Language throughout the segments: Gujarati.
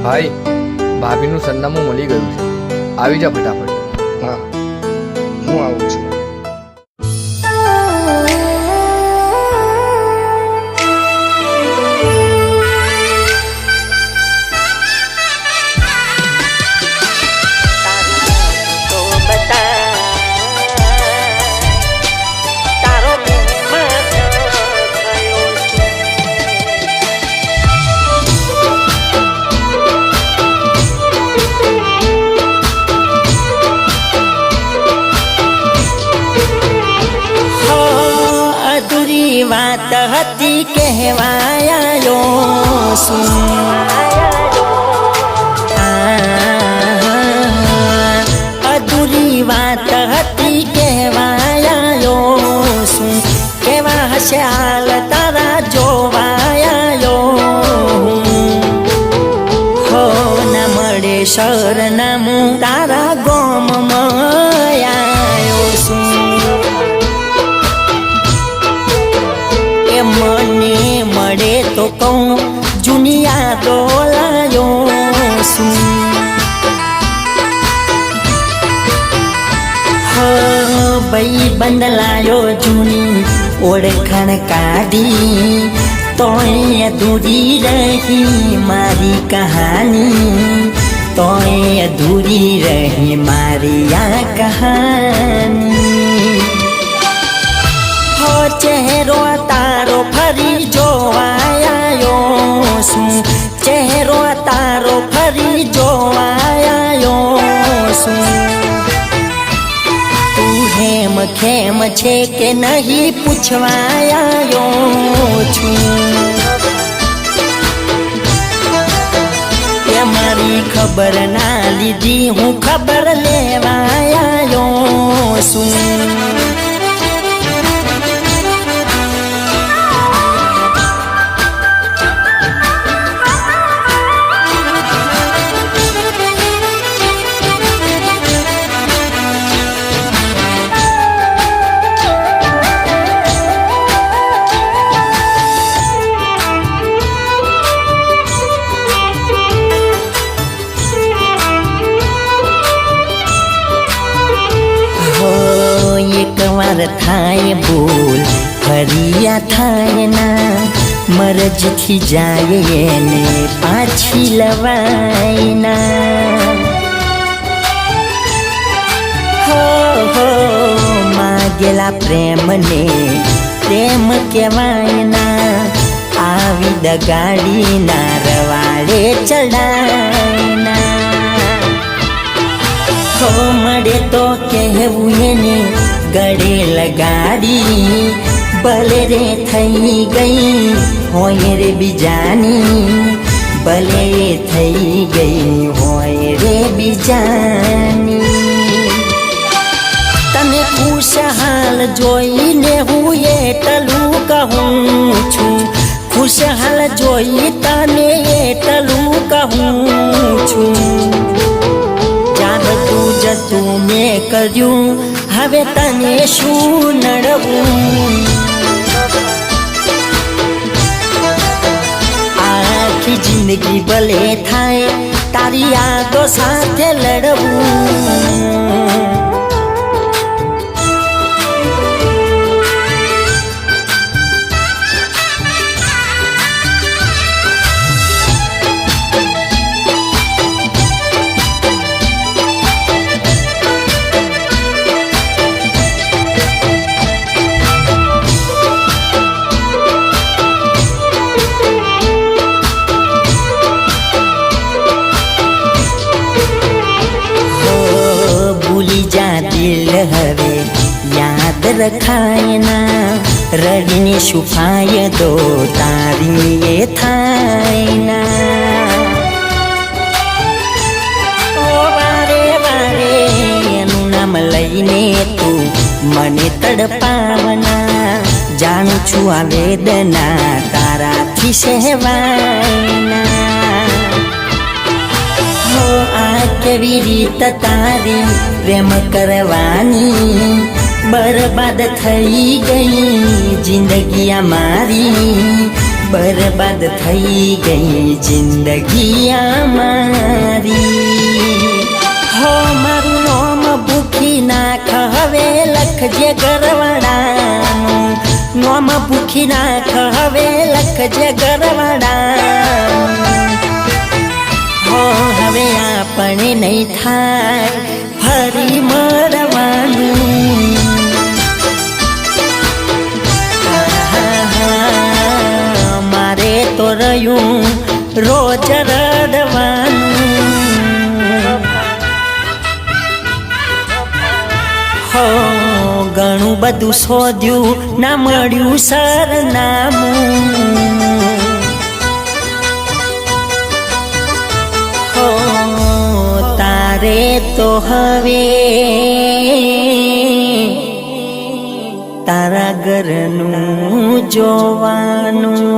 ભાઈ, ભાભીનું સરનામું મળી ગયું છે, આવી જા ફટાફટ. હા, હું આવું છું. વાત હતી કહેવાયો અધૂરી વાત હતી કહેવાયો શું કેવા હશે હાલ તારા જોવાયો હો ન મળે સરનામું તારા ગોમમાં આવ્યો શું મને મળે તો કહું જૂની યાદો લાયો શું ભાઈ બંદલાયો જૂની ઓળખાણ કાઢી તોય અધૂરી રહી મારી કહાની તોય અધૂરી રહી મારી આ કહાની ચહેરો તારો ફરી જોવાયો શું ચહેરો તારો ફરી જોવાયો શું તું હેમ ખેમ છે કે નહીં પૂછવાયો છું એ મારી ખબર ના લીધી હું ખબર લેવાયો શું થાય ભૂલ ફરિયા થાય ના મરજથી જાય એને પાછી લવાય ના હો માગેલા પ્રેમને પ્રેમ કહેવાય ના આવી દગાડી ના રવાડે ચડાય ના હો મળે તો કહેવું એને ગળે લગાડી ભલે રે થઈ ગઈ હોય રે બીજાની ભલે થઈ ગઈ હોય રે બીજાની તને ખુશહાલ જોઈને હું એટલું કહું છું ખુશહાલ જોઈ તને એટલું કહું છું જાણતું જતું મેં કર્યું હવે તને શું નડવું આખી જિંદગી ભલે થાય તારી યાદો સાથે લડવું દિલ હવે યાદ રખાય ના રડીને શું ફાયદો તારી એ થાય ના વારે વારે એનું નામ લઈને તું મને તડપાવના જાણું છું આ વેદના તારાથી સહેવાય ના આ કેવી રીત તારી પ્રેમ કરવાની બરબાદ થઈ ગઈ જિંદગી અમારી બરબાદ થઈ ગઈ જિંદગી અમારી હો મારું નોમ ભૂખી નાખ હવે લખજે ગરવાડાનું નોમ ભૂખી નાખ હવે લખજે ગરવાડાનું હો હવે આપણે નહીં થાય ફરી મળવાનું મારે તો રહ્યું રોજ રડવાનું હો ઘણું બધું શોધ્યું ના મળ્યું સરનામું હો તારે તો હવે તારા ઘરનું જોવાનું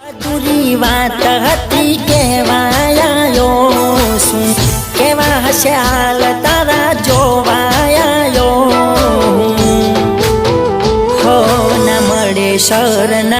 અધૂરી વાત હતી કહેવાયો શું કેવા હશે આ